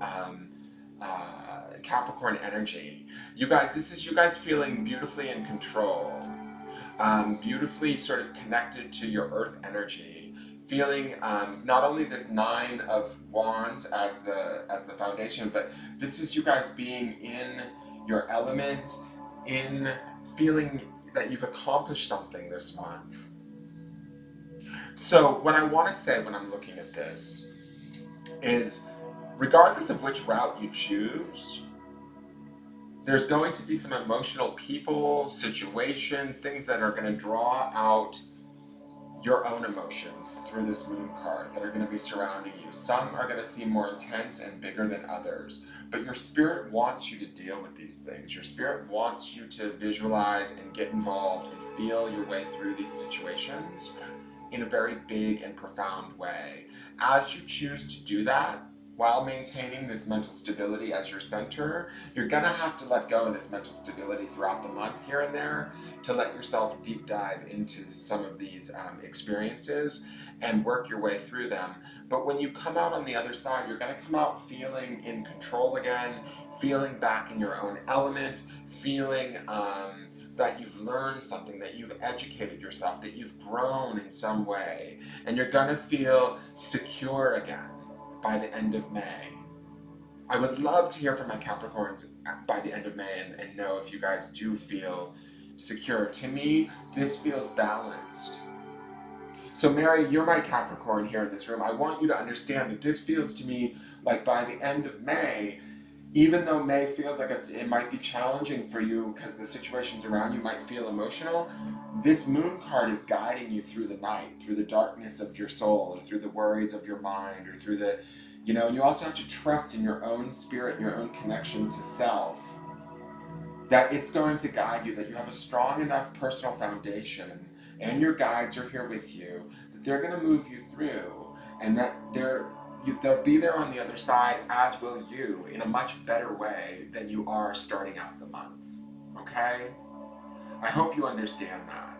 Speaker 1: Capricorn energy. You guys, this is you guys feeling beautifully in control, beautifully sort of connected to your Earth energy, feeling not only this 9 of Wands as the foundation, but this is you guys being in your element, in feeling that you've accomplished something this month. So what I want to say when I'm looking at this is, regardless of which route you choose, there's going to be some emotional people, situations, things that are going to draw out your own emotions through this moon card that are going to be surrounding you. Some are going to seem more intense and bigger than others, but your spirit wants you to deal with these things. Your spirit wants you to visualize and get involved and feel your way through these situations in a very big and profound way. As you choose to do that, while maintaining this mental stability as your center, you're gonna have to let go of this mental stability throughout the month here and there to let yourself deep dive into some of these experiences and work your way through them. But when you come out on the other side, you're gonna come out feeling in control again, feeling back in your own element, feeling that you've learned something, that you've educated yourself, that you've grown in some way, and you're gonna feel secure again by the end of May. I would love to hear from my Capricorns by the end of May and know if you guys do feel secure. To me, this feels balanced. So Mary, you're my Capricorn here in this room. I want you to understand that this feels to me like by the end of May, even though May feels like it might be challenging for you because the situations around you might feel emotional, this moon card is guiding you through the night, through the darkness of your soul, or through the worries of your mind, or through the, and you also have to trust in your own spirit, your own connection to self, that it's going to guide you, that you have a strong enough personal foundation, and your guides are here with you, that they're going to move you through, and that they'll be there on the other side, as will you, in a much better way than you are starting out the month. Okay? I hope you understand that.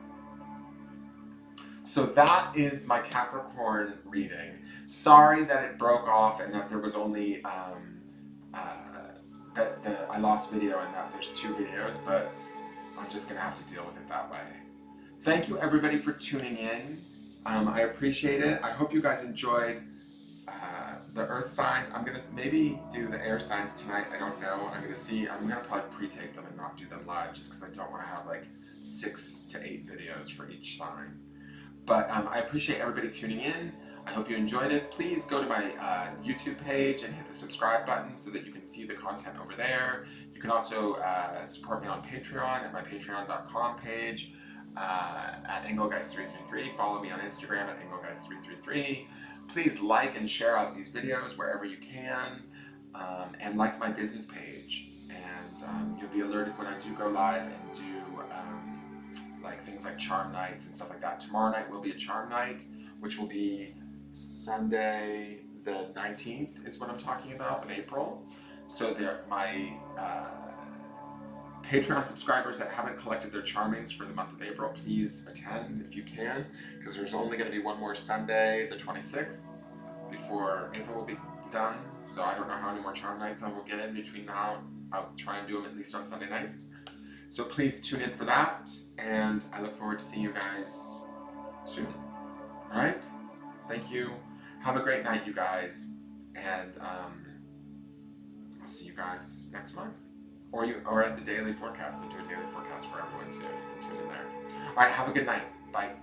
Speaker 1: So that is my Capricorn reading. Sorry that it broke off and that there was only that I lost video and that there's 2 videos, but I'm just gonna have to deal with it that way. Thank you everybody for tuning in. I appreciate it. I hope you guys enjoyed the earth signs. I'm gonna maybe do the air signs tonight. I don't know. I'm gonna probably pre-tape them and not do them live just because I don't want to have like 6 to 8 videos for each sign. But I appreciate everybody tuning in. I hope you enjoyed it. Please go to my YouTube page and hit the subscribe button so that you can see the content over there. You can also support me on Patreon at my patreon.com page at AngleGuys333. Follow me on Instagram at AngleGuys333. Please like and share out these videos wherever you can, and like my business page. And you'll be alerted when I do go live and do like things like charm nights and stuff like that. Tomorrow night will be a charm night, which will be Sunday the 19th is what I'm talking about, of April. So my Patreon subscribers that haven't collected their charmings for the month of April, please attend if you can, because there's only going to be one more Sunday, the 26th, before April will be done. So I don't know how many more charm nights I will get in between now. I'll try and do them at least on Sunday nights. So please tune in for that, and I look forward to seeing you guys soon. All right? Thank you. Have a great night, you guys, and I'll see you guys next month. Or at the daily forecast. I do a daily forecast for everyone too. Tune in there. All right, have a good night. Bye.